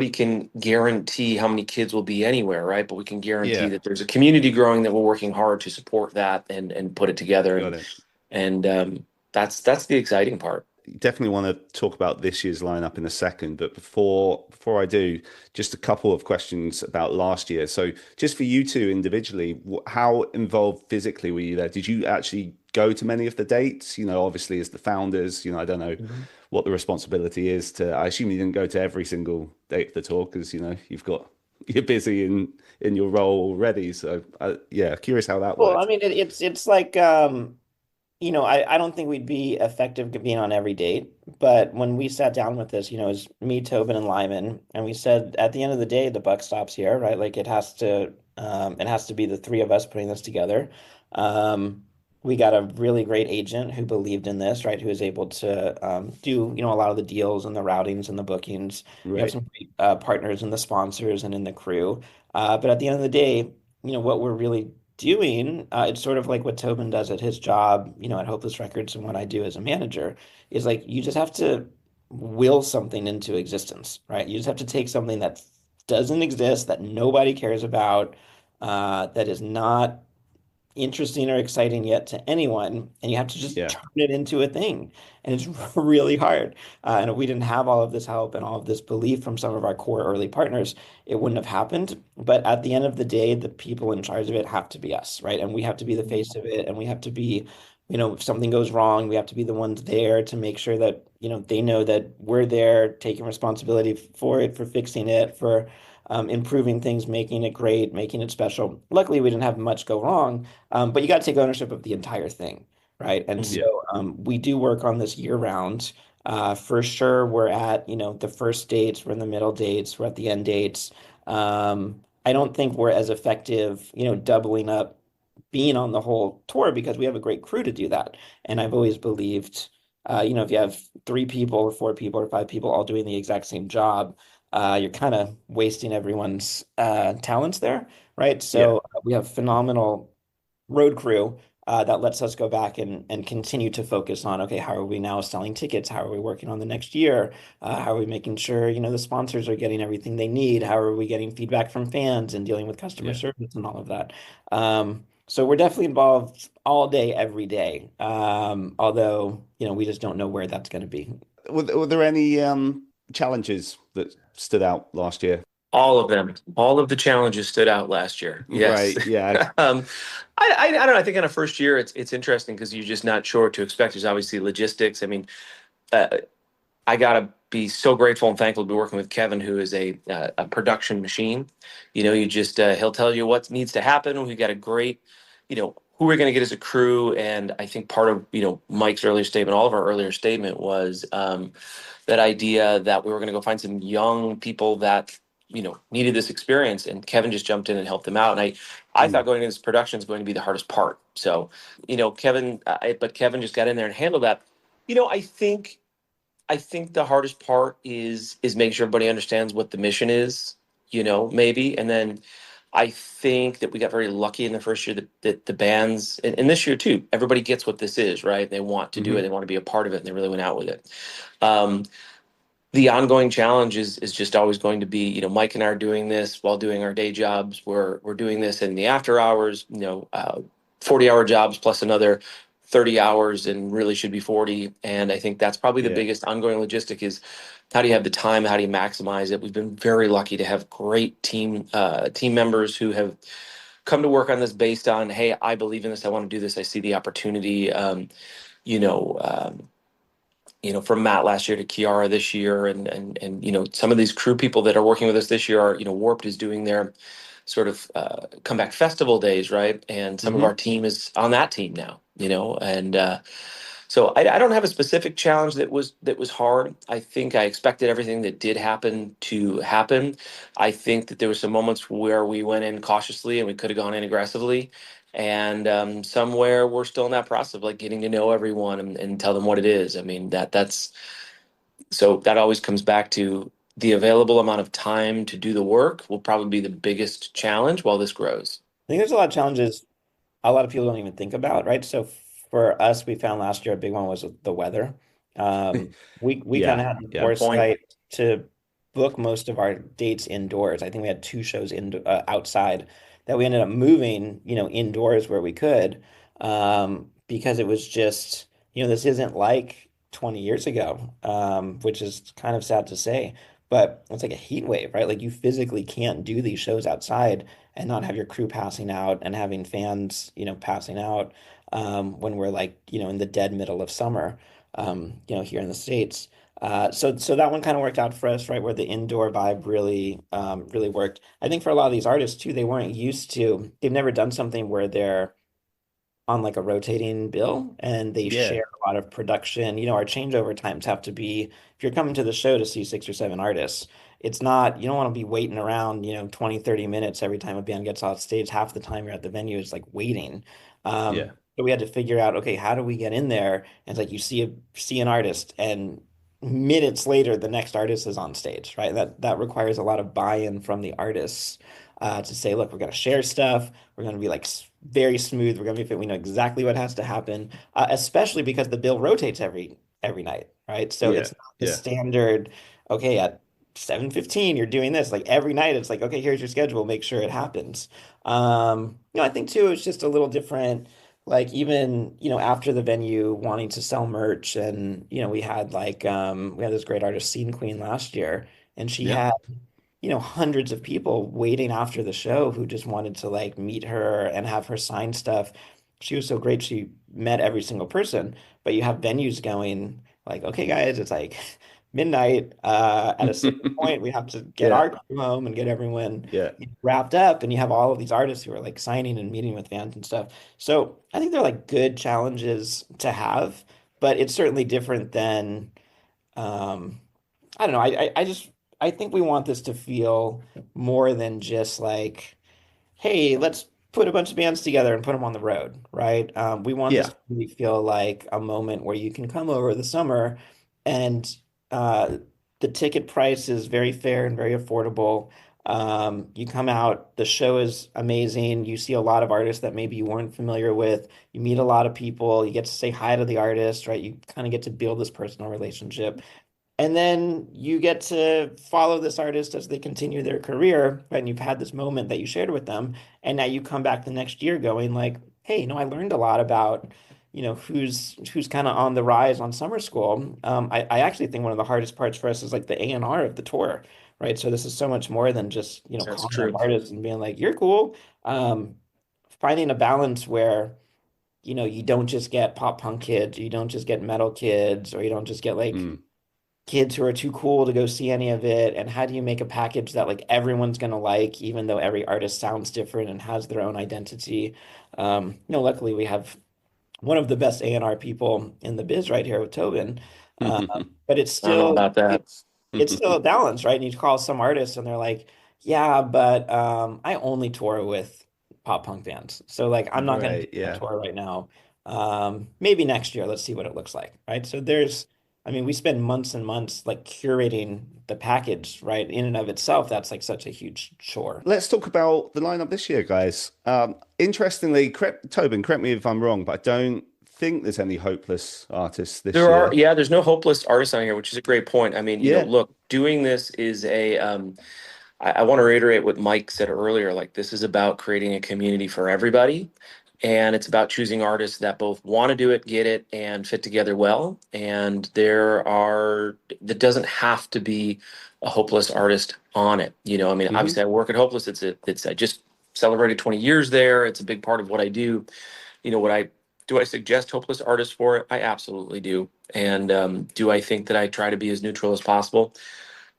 can guarantee how many kids will be anywhere, right? But we can guarantee Yeah. that there's a community growing, that we're working hard to support that and put it together. Got it. And that's the exciting part. Definitely want to talk about this year's lineup in a second, but before I do, just a couple of questions about last year. So just for you two individually, how involved physically were you there? Did you actually go to many of the dates? Obviously as the founders, I don't know what the responsibility is I assume you didn't go to every single date of the tour because you're busy in your role already. So yeah, curious how that Well, I worked. mean, it's like I don't think we'd be effective being on every date, but when we sat down with this, it was me, Tobin, and Lyman, and we said at the end of the day, the buck stops here, right? Like it has to be the three of us putting this together. We got a really great agent who believed in this, right? Who was able to do, a lot of the deals and the routings and the bookings. We have Right. some great partners in the sponsors and in the crew. But at the end of the day, what we're really doing, it's sort of like what Tobin does at his job, at Hopeless Records, and what I do as a manager is like you just have to will something into existence, right? You just have to take something that doesn't exist, that nobody cares about, that is not interesting or exciting yet to anyone, and you have to just Yeah. turn it into a thing. And it's really hard. And if we didn't have all of this help and all of this belief from some of our core early partners, it wouldn't have happened. But at the end of the day, the people in charge of it have to be us, right? And we have to be the face of it, and we have to be, if something goes wrong, we have to be the ones there to make sure that, they know that we're there taking responsibility for it, for fixing it, for improving things, making it great, making it special. Luckily, we didn't have much go wrong, but you got to take ownership of the entire thing, right? And Mhm. Yeah. so we do work on this year round. For sure, we're at, the first dates, we're in the middle dates, we're at the end dates. I don't think we're as effective, doubling up being on the whole tour because we have a great crew to do that. And I've always believed, if you have three people or four people or five people all doing the exact same job, you're kind of wasting everyone's talents there, right? Yeah. So we have phenomenal road crew that lets us go back and continue to focus on, okay, how are we now selling tickets? How are we working on the next year? How are we making sure, the sponsors are getting everything they need? How are we getting feedback from fans and dealing with customer Yeah. service and all of that? So we're definitely involved all day, every day. Although, we just don't know where that's going to be. Were there any challenges that stood out last year? All of them, all of the challenges stood out last year. Yes. Right. Yeah. I don't know. I think on a first year, it's interesting because you're just not sure what to expect. There's obviously logistics. I mean, uh, I gotta be so grateful and thankful to be working with Kevin, who is a production machine. You just he'll tell you what needs to happen. We got a great, who we're going to get as a crew, and I think part of Mike's earlier statement, all of our earlier statement was that idea that we were going to go find some young people that needed this experience, and Kevin just jumped in and helped them out. And I thought going into this production is going to be the hardest part. So Kevin, but Kevin just got in there and handled that. I think the hardest part is making sure everybody understands what the mission is, maybe. And then I think that we got very lucky in the first year that the bands, and this year too, everybody gets what this is, right? They want to do it, they want to be a part of it, and they really went out with it. The ongoing challenge is just always going to be, Mike and I are doing this while doing our day jobs. We're doing this in the after hours, 40-hour jobs plus another 30 hours, and really should be 40. And I think that's probably the Yeah. biggest ongoing logistic is how do you have the time? How do you maximize it? We've been very lucky to have great team members who have come to work on this based on, hey, I believe in this. I want to do this. I see the opportunity. You know, from Matt last year to Kiara this year, and some of these crew people that are working with us this year are, Warped is doing their sort of comeback festival days, right? And some of our team is on that team now, and so I don't have a specific challenge that was hard. I think I expected everything that did happen to happen. I think that there were some moments where we went in cautiously and we could have gone in aggressively. And somewhere we're still in that process of like getting to know everyone and tell them what it is. I mean, that's so that always comes back to the available amount of time to do the work will probably be the biggest challenge while this grows. I think there's a lot of challenges a lot of people don't even think about, right? So for us, we found last year a big one was the weather. We kind of Yeah, had the yeah. Good point. foresight to book most of our dates indoors. I think we had two shows outside that we ended up moving, indoors where we could, because it was just, this isn't like 20 years ago, which is kind of sad to say, but it's like a heat wave, right? Like you physically can't do these shows outside and not have your crew passing out and having fans, passing out when we're like, in the dead middle of summer, here in the States. So that one kind of worked out for us, right? Where the indoor vibe really worked. I think for a lot of these artists too, they've never done something where they're on like a rotating bill and they Yeah. share a lot of production. Our changeover times have to be, if you're coming to the show to see 6 or 7 artists, it's not, you don't want to be waiting around, 20, 30 minutes every time a band gets off stage. Half the time you're at the venue is like waiting. Yeah. So we had to figure out, okay, how do we get in there? And it's like you see an artist and minutes later the next artist is on stage, right? That requires a lot of buy-in from the artists to say, look, we're going to share stuff. We're going to be like very smooth. We're going to be fit. We know exactly what has to happen, especially because the bill rotates every night, right? So Yeah. it's not the Yeah. standard, okay, at 7:15 you're doing this. Like every night it's like, okay, here's your schedule. Make sure it happens. I think too it's just a little different. Like even, after the venue wanting to sell merch and, we had this great artist, Scene Queen last year, and she Yeah. had hundreds of people waiting after the show who just wanted to like meet her and have her sign stuff. She was so great. She met every single person, but you have venues going like, okay, guys, it's like midnight. At a certain point, we have to get Yeah. our crew home and get everyone Yeah. wrapped up. And you have all of these artists who are like signing and meeting with fans and stuff. So I think they're like good challenges to have, but it's certainly different than, um, I don't know. I think we want this to feel more than just like, hey, let's put a bunch of bands together and put them on the road, right? We want this Yeah. to really feel like a moment where you can come over the summer and uh, the ticket price is very fair and very affordable. You come out, the show is amazing. You see a lot of artists that maybe you weren't familiar with. You meet a lot of people. You get to say hi to the artist, right? You kind of get to build this personal relationship. And then you get to follow this artist as they continue their career, right? And you've had this moment that you shared with them. And now you come back the next year going like, hey, I learned a lot about, who's kind of on the rise on summer school. I actually think one of the hardest parts for us is like the A&R of the tour, right? So this is so much more than just, That's calling up true. artists and being like, you're cool. Finding a balance where, you don't just get pop punk kids, you don't just get metal kids, or you don't just get like Mm. kids who are too cool to go see any of it, and how do you make a package that like everyone's gonna like, even though every artist sounds different and has their own identity. Luckily we have one of the best A&R people in the biz right here with Tobin. uh, but I don't know about that. it's still a balance, right? And you call some artists and they're like, yeah, but I only tour with pop punk bands, so like I'm not gonna do Right. that Yeah. tour right now. Maybe next year, let's see what it looks like, right? So I mean, we spend months and months like curating the package, right? In and of itself, that's like such a huge chore. Let's talk about the lineup this year, guys. Interestingly, Tobin, correct me if I'm wrong, but I don't think there's any hopeless artists this year. There's no hopeless artists on here, which is a great point. I mean, Yeah. look, doing this is I want to reiterate what Mike said earlier. Like, this is about creating a community for everybody. And it's about choosing artists that both want to do it, get it, and fit together well. And that doesn't have to be a Hopeless artist on it. I mean, Hmm. obviously I work at Hopeless. I just celebrated 20 years there. It's a big part of what I do. Do I suggest Hopeless artists for it? I absolutely do. And do I think that I try to be as neutral as possible?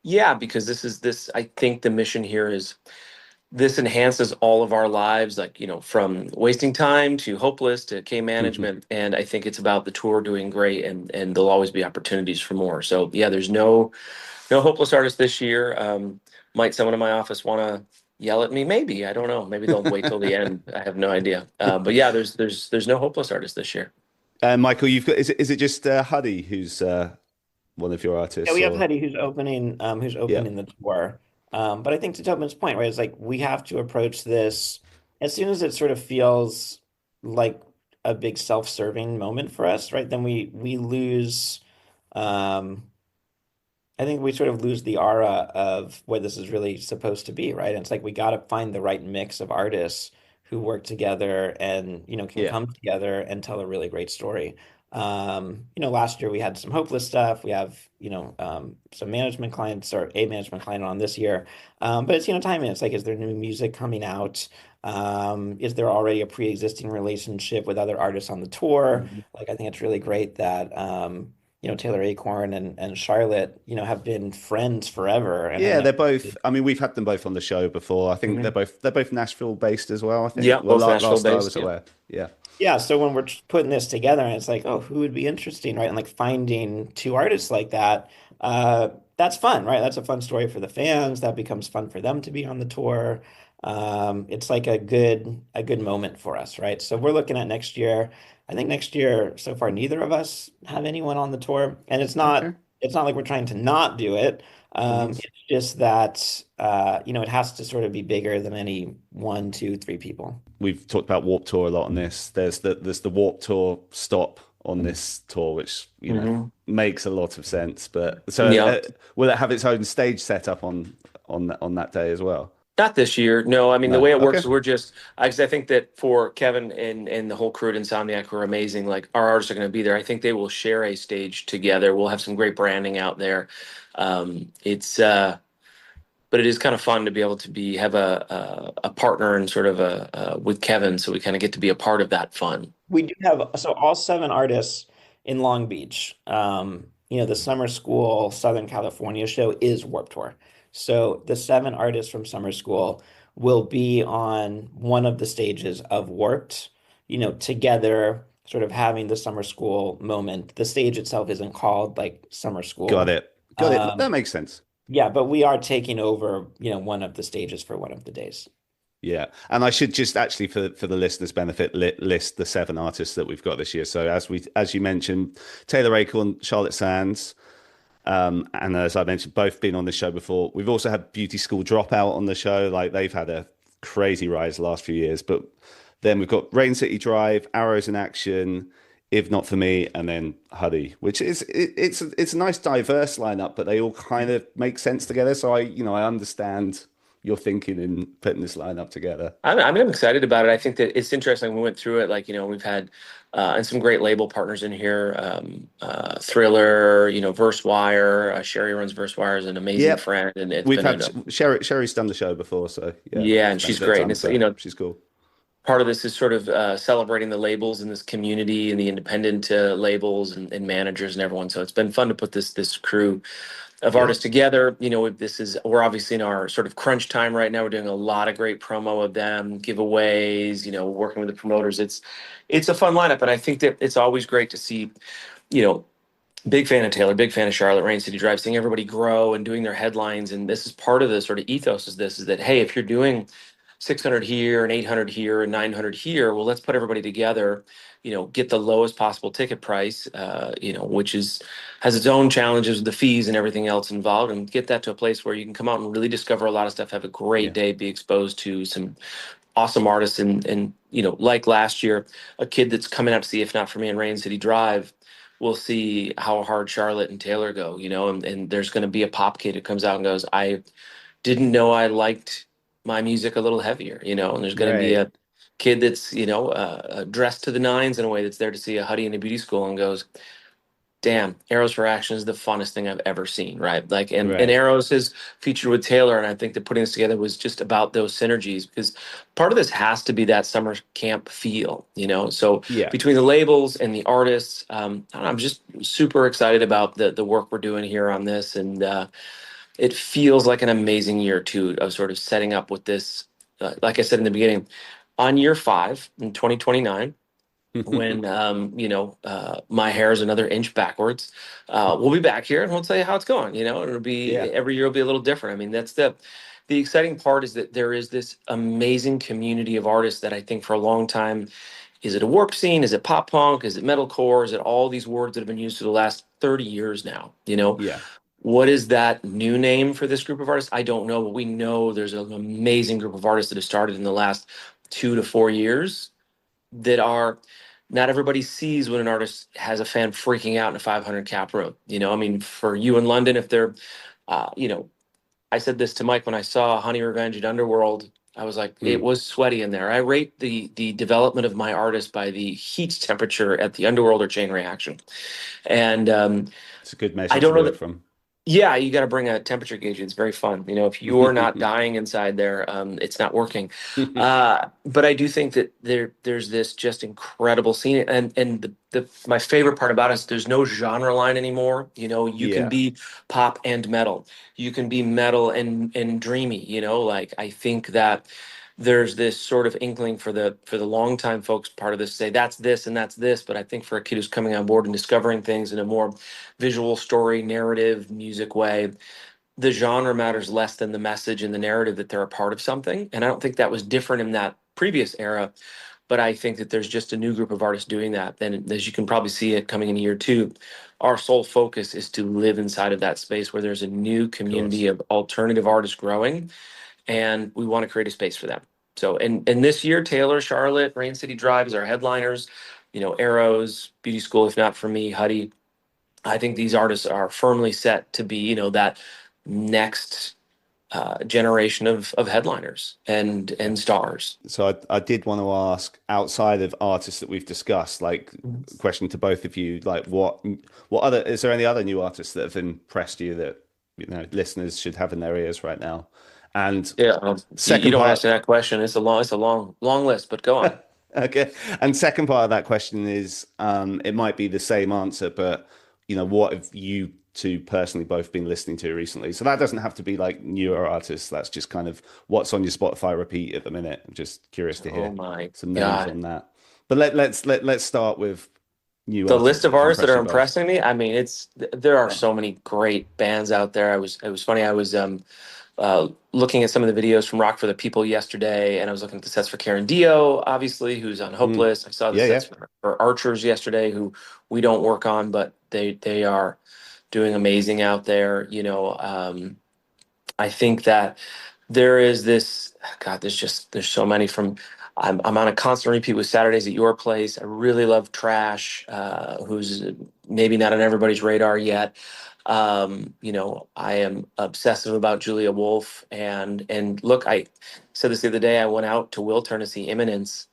Yeah, because I think the mission here is this enhances all of our lives, like, from wasting time to Hopeless to K Hmm. management. And I think it's about the tour doing great, and there'll always be opportunities for more. So yeah, there's no Hopeless artists this year. Might someone in my office want to yell at me? Maybe. I don't know. Maybe they'll wait till the end. I have no idea. But yeah, there's no Hopeless artists this year. Michael, you've got is it just Huddy who's one of your Yeah, artists, we have or Huddy who's yeah, opening the tour. But I think to Tobin's point, right, it's like we have to approach this as soon as it sort of feels like a big self-serving moment for us, right? Then we lose um I think we sort of lose the aura of what this is really supposed to be, right? And it's like we got to find the right mix of artists who work together and, can yeah, come together and tell a really great story. Last year we had some Hopeless stuff. We have, some management clients or a management client on this year. But it's, timing. It's like, is there new music coming out? Is there already a pre-existing relationship with other artists on the tour? Mhm. Like, I think it's really great that, Taylor Acorn and Charlotte, have been friends forever and have yeah. never. They're both. I mean, we've had them both on the show before. I think Mhm. they're both Nashville based as well. I think. Yeah, Well, both Nashville last I based. was Yeah. aware. Yeah, Yeah, so when we're putting this together and it's like, oh, who would be interesting, right? And like finding two artists like that, that's fun, right? That's a fun story for the fans. That becomes fun for them to be on the tour. It's like a good moment for us, right? So we're looking at next year. I think next year, so far, neither of us have anyone on the tour, and it's okay. not it's not like we're trying to not do it. Mhm. It's just that it has to sort of be bigger than any one, two, three people. We've talked about Warp Tour a lot on this. There's the Warp Tour stop on this tour, which Mhm. makes a lot of sense. But so Yeah. will it have its own stage set up on that day as well? Not this year. No, I mean, the No. way it works Okay. is I think that for Kevin and the whole crew at Insomniac, who are amazing, like our artists are going to be there. I think they will share a stage together. We'll have some great branding out there. It's but it is kind of fun to be able to have a partner and sort of with Kevin, so we kind of get to be a part of that fun. We do have so all seven artists in Long Beach. The summer school Southern California show is Warped Tour. So the seven artists from summer school will be on one of the stages of Warped, together, sort of having the summer school moment. The stage itself isn't called like summer Got school. it. Got it. That Um, makes sense. yeah, but we are taking over, one of the stages for one of the days. Yeah, and I should just actually, for the listeners' benefit, list the seven artists that we've got this year. So as you mentioned, Taylor Acorn, Charlotte Sands, and as I mentioned, both been on this show before. We've also had Beauty School Dropout on the show. Like they've had a crazy rise the last few years. But then we've got Rain City Drive, Arrows in Action, If Not For Me, and then Huddy, which it's a nice diverse lineup, but they all kind of make sense together. So I understand your thinking in putting this lineup together. I'm excited about it. I think that it's interesting. We went through it, like, we've had and some great label partners in here. Thriller, Versewire. Sherry runs Versewire, is an amazing Yep. friend, and it's We've been had Sherry's done the show before, so yeah, yeah, and spent a she's bit of great. time And with it's her. She's cool. part of this is sort of celebrating the labels in this community and the independent labels and managers and everyone. So it's been fun to put this crew of Yeah. artists together. We're obviously in our sort of crunch time right now. We're doing a lot of great promo of them, giveaways, working with the promoters. It's a fun lineup, and I think that it's always great to see, you know, big fan of Taylor, big fan of Charlotte, Rain City Drive, seeing everybody grow and doing their headlines. And this is part of the sort of ethos is that, hey, if you're doing 600 here and 800 here and 900 here, well, let's put everybody together, get the lowest possible ticket price, which has its own challenges with the fees and everything else involved, and get that to a place where you can come out and really discover a lot of stuff, have a great Yeah. day, be exposed to some awesome artists. And like last year, a kid that's coming out to see If Not For Me and Rain City Drive will see how hard Charlotte and Taylor go, and there's going to be a pop kid who comes out and goes, I didn't know I liked my music a little heavier, and there's going to be Right. kid that's, dressed to the nines in a way that's there to see a Huddy in a beauty school and goes, damn, Arrows for Action is the funnest thing I've ever seen, right? Like, and Right. Arrows is featured with Taylor, and I think that putting this together was just about those synergies, because part of this has to be that summer camp feel, So Yeah. between the labels and the artists, I'm just super excited about the work we're doing here on this, and it feels like an amazing year too of sort of setting up with this. Like I said in the beginning, on year 5 in 2029, when my hair is another inch backwards, we'll be back here and we'll tell you how it's going. It'll be Yeah. every year will be a little different. I mean, that's the exciting part, is that there is this amazing community of artists that I think for a long time, is it a warp scene? Is it pop punk? Is it metalcore? Is it all these words that have been used for the last 30 years now? Yeah. What is that new name for this group of artists? I don't know, but we know there's an amazing group of artists that have started in the last 2 to 4 years that are, not everybody sees when an artist has a fan freaking out in a 500 cap room. I mean, for you in London, if they're, I said this to Mike when I saw Honey Revenge at Underworld. I was like, it was sweaty in there. I rate the development of my artist by the heat temperature at the Underworld or Chain Reaction. And It's a good measure I don't to know do it that. from. Yeah, you got to bring a temperature gauge. It's very fun. If you're not dying inside there, it's not working. But I do think that there's this just incredible scene, and my favorite part about it is there's no genre line anymore. You can Yeah. be pop and metal. You can be metal and dreamy. Like, I think that there's this sort of inkling for the longtime folks part of this, say that's this and that's this. But I think for a kid who's coming on board and discovering things in a more visual story, narrative, music way, the genre matters less than the message and the narrative, that they're a part of something. And I don't think that was different in that previous era, but I think that there's just a new group of artists doing that. And as you can probably see it coming in year 2, our sole focus is to live inside of that space where there's a new community of alternative artists growing, and we want to create a space for them. So, and this year, Taylor, Charlotte, Rain City Drive is our headliners. Arrows, Beauty School, if not for me, Huddy. I think these artists are firmly set to be, that next generation of headliners and stars. So I did want to ask, outside of artists that we've discussed, like, question to both of you, like, what other, is there any other new artists that have impressed you that listeners should have in their ears right now? And Yeah, second you don't part, ask me that question. It's a long list, but go on. okay. And second part of that question is, it might be the same answer, but what have you two personally both been listening to recently? So that doesn't have to be like newer artists. That's just kind of what's on your Spotify repeat at the minute. I'm just curious to hear some names on that. But let's start with new The artists list of that have artists that are you both. impressing me. I mean, there are so many great bands out there. It was funny. I was looking at some of the videos from Rock for the People yesterday, and I was looking at the sets for Karen Dio, obviously, who's on Hopeless. I saw the sets for Archers yesterday, who we don't work on, but they are doing amazing out there. I think that there is this, God, there's so many from, I'm on a constant repeat with Saturdays at Your Place. I really love Trash, who's maybe not on everybody's radar yet. I am obsessive about Julia Wolf, and look, I said this the other day. I went out to Wiltern to see Imminence,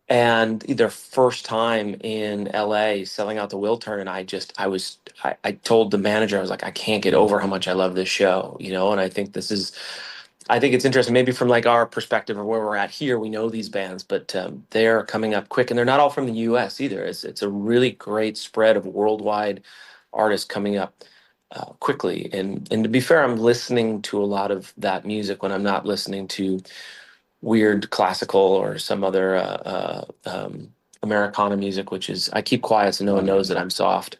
and their first time in LA selling out the Wiltern, and I told the manager, I was like, I can't get over how much I love this show, and I think it's interesting, maybe from like our perspective of where we're at here, we know these bands, but they're coming up quick, and they're not all from the US either. It's a really great spread of worldwide artists coming up quickly, and to be fair, I'm listening to a lot of that music when I'm not listening to weird classical or some other Americana music, which is, I keep quiet so no one knows that I'm soft.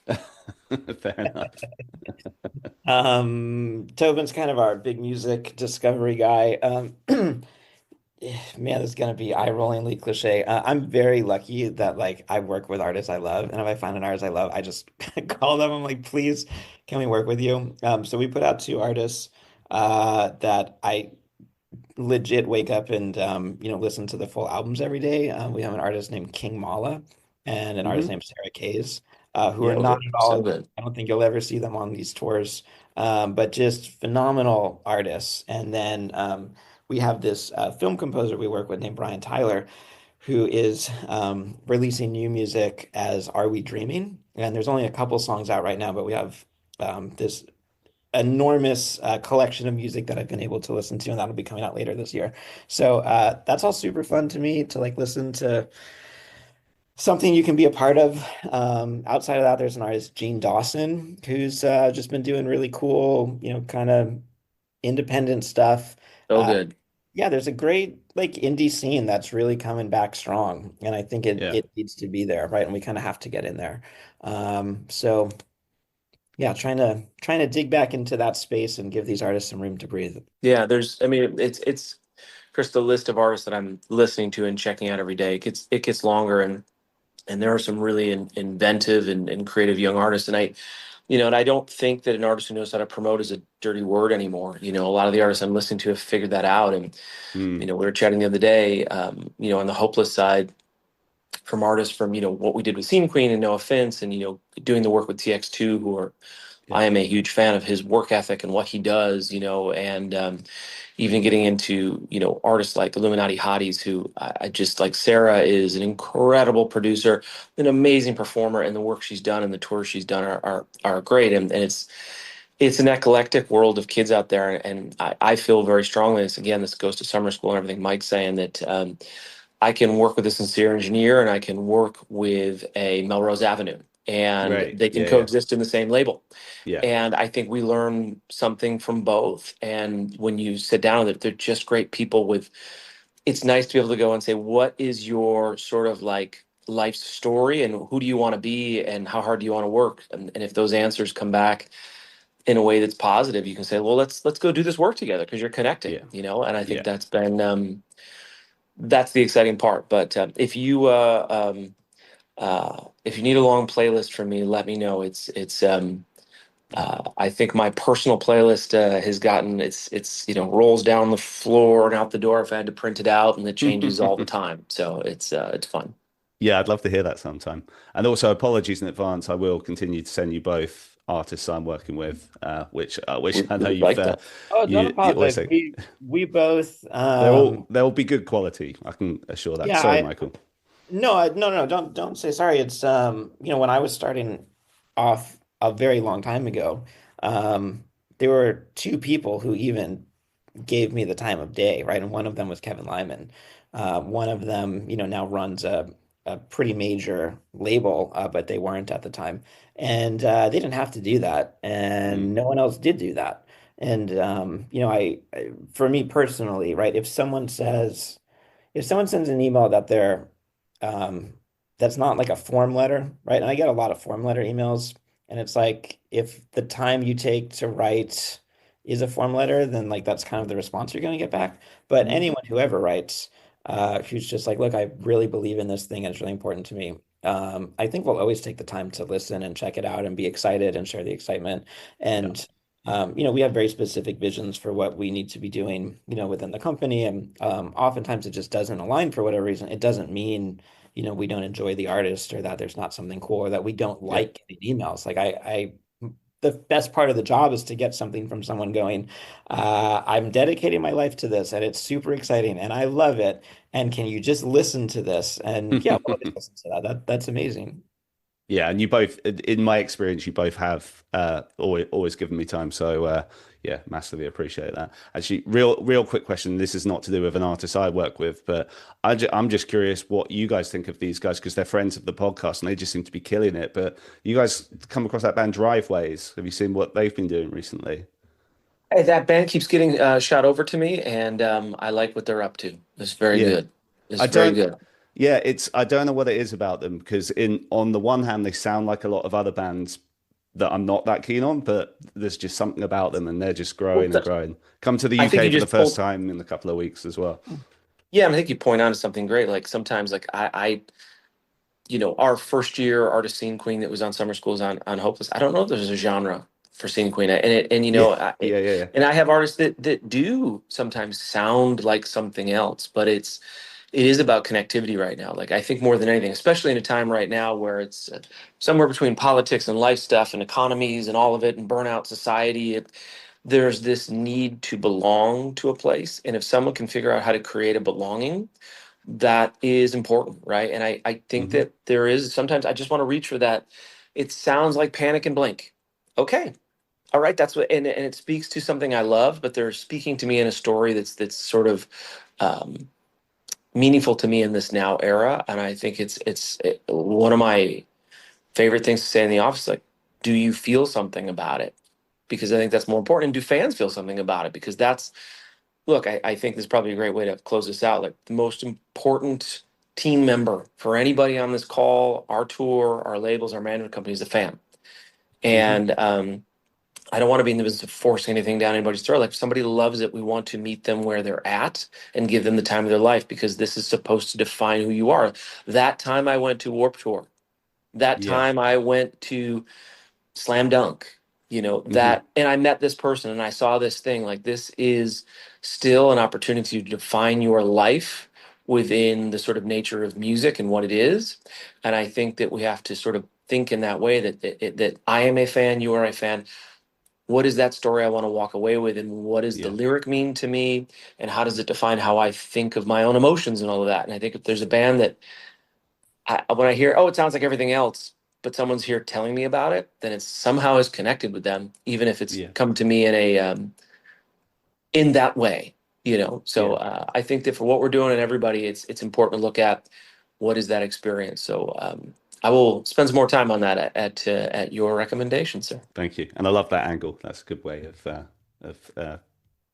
Fair enough. Tobin's kind of our big music discovery guy. Man, this is gonna be eye-rollingly cliche. I'm very lucky that like I work with artists I love, and if I find an artist I love, I just call them. I'm like, please, can we work with you? So we put out 2 artists that I legit wake up and listen to the full albums every day. We have an artist named King Mala and an artist named Sarah Kays, who are not at all. I don't think you'll ever see them on these tours, but just phenomenal artists. And then we have this film composer we work with named Brian Tyler, who is releasing new music as Are We Dreaming? And there's only a couple songs out right now, but we have this enormous collection of music that I've been able to listen to, and that'll be coming out later this year. So that's all super fun to me to like listen to something you can be a part of. Outside of that, there's an artist, Gene Dawson, who's just been doing really cool, kind of independent stuff. So good. Yeah, there's a great like indie scene that's really coming back strong, and I think it Yeah. it needs to be there, right? And we kind of have to get in there. So yeah, trying to dig back into that space and give these artists some room to breathe. Yeah, I mean, it's Chris, the list of artists that I'm listening to and checking out every day, it gets longer, and there are some really inventive and creative young artists. And I don't think that an artist who knows how to promote is a dirty word anymore. A lot of the artists I'm listening to have figured that out. And, we were chatting the other day, on the Hopeless side, from artists from, what we did with Scene Queen and No Offense, and, doing the work with TX2, I am a huge fan of his work ethic and what he does, and even getting into, artists like Illuminati Hotties, who I just like. Sarah is an incredible producer, an amazing performer, and the work she's done and the tours she's done are great. And it's an eclectic world of kids out there. And I feel very strongly, this goes to summer school and everything Mike's saying, that I can work with a sincere engineer and I can work with a Melrose Avenue, and Right. they can Yeah, coexist in the same label. yeah. And I think we learn something from both. And when you sit down with it, they're just great people it's nice to be able to go and say, what is your sort of like life story, and who do you want to be, and how hard do you want to work? And if those answers come back in a way that's positive, you can say, well, let's go do this work together because you're connecting, and I think Yeah. that's been, that's the exciting part. But if you need a long playlist from me, let me know. I think my personal playlist has gotten it's rolls down the floor and out the door if I had to print it out, and it changes all the time. So it's fun. Yeah, I'd love to hear that sometime. And also, apologies in advance. I will continue to send you both artists I'm working with, which I know We you've like that. Oh, don't you always apologize. say We both they'll be good quality. I can assure that. yeah, Sorry, Michael. no, don't say sorry. It's when I was starting off a very long time ago, there were two people who even gave me the time of day, right? And one of them was Kevin Lyman. One of them, now runs a pretty major label, but they weren't at the time. And they didn't have to do that. Mm. And no one else did do that. And, for me personally, right, if someone sends an email that um, that's not like a form letter, right? And I get a lot of form letter emails, and it's like if the time you take to write is a form letter, then like that's kind of the response you're going to get back. But anyone who ever writes, who's just like, look, I really believe in this thing and it's really important to me. I think we'll always take the time to listen and check it out and be excited and share the excitement. And we have very specific visions for what we need to be doing, within the company. And oftentimes it just doesn't align for whatever reason. It doesn't mean, we don't enjoy the artist or that there's not something cool or that we don't like getting emails. Like the best part of the job is to get something from someone going, I'm dedicating my life to this and it's super exciting and I love it. And can you just listen to this? And yeah, we'll always listen to that. That's amazing. Yeah, and you both, in my experience, you both have always given me time. So yeah, massively appreciate that. Actually, real quick question. This is not to do with an artist I work with, but I'm just curious what you guys think of these guys because they're friends of the podcast and they just seem to be killing it. But you guys come across that band Driveways? Have you seen what they've been doing recently? Hey, that band keeps getting shot over to me, and I like what they're up to. It's very Yeah, good. It's I very don't. good. Yeah, I don't know what it is about them because on the one hand they sound like a lot of other bands that I'm not that keen on, but there's just something about them and they're just Well, growing and growing. Come to the I think you UK for the just first pulled. time in a couple of weeks as well. Yeah, and I think you point out to something great. Like sometimes, like our first year artist Scene Queen that was on Summer Schools on Hopeless. I don't know if there's a genre for Scene Queen, Yeah, yeah. and I have artists that do sometimes sound like something else, but it is about connectivity right now. Like I think more than anything, especially in a time right now where it's somewhere between politics and life stuff and economies and all of it and burnout society. there's this need to belong to a place. And if someone can figure out how to create a belonging, that is important, right? And I think Mhm. that there is sometimes I just want to reach for that. It sounds like panic and blink. Okay. All right. That's what, and it speaks to something I love, but they're speaking to me in a story that's sort of um, meaningful to me in this now era. And I think one of my favorite things to say in the office, like, do you feel something about it? Because I think that's more important. And do fans feel something about it? Because that's, look, I think this is probably a great way to close this out. Like, the most important team member for anybody on this call, our tour, our labels, our management company is the fan. And I don't want to be in the business of forcing anything down anybody's throat. Like, if somebody loves it, we want to meet them where they're at and give them the time of their life, because this is supposed to define who you are. That time I went to Warped Tour, that Yeah. time I went to Slam Dunk, that, and I met this person and I saw this thing. Like, this is still an opportunity to define your life within the sort of nature of music and what it is. And I think that we have to sort of think in that way, that I am a fan, you are a fan. What is that story I want to walk away with, and what does the Yeah. lyric mean to me, and how does it define how I think of my own emotions and all of that? And I think if there's a band that when I hear, oh, it sounds like everything else, but someone's here telling me about it, then it somehow is connected with them, even if it's Yeah. come to me in a in that way, So Yeah. I think that for what we're doing and everybody, it's important to look at what is that experience. So I will spend some more time on that at your recommendation, sir. Thank you. And I love that angle. That's a good way of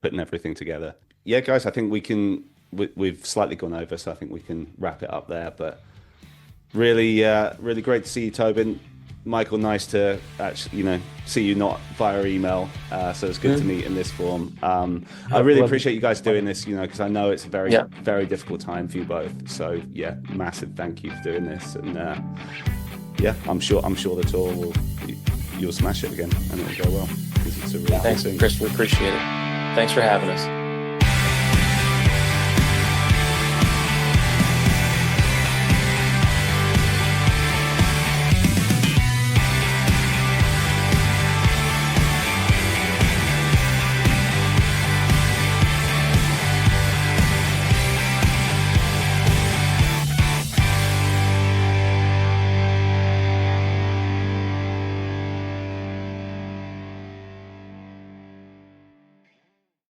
putting everything together. Yeah, guys, I think we've slightly gone over, so I think we can wrap it up there. But really, really great to see you, Tobin. Michael, nice to actually, see you not via email. So it's good to meet in this form. I really appreciate you guys doing this, because I know it's a very, very difficult time for you both. So yeah, massive thank you for doing this. And yeah, I'm sure the tour you'll smash it again and it'll go well, because it's a really Thanks, cool thing. Chris. We appreciate it. Thanks for having us.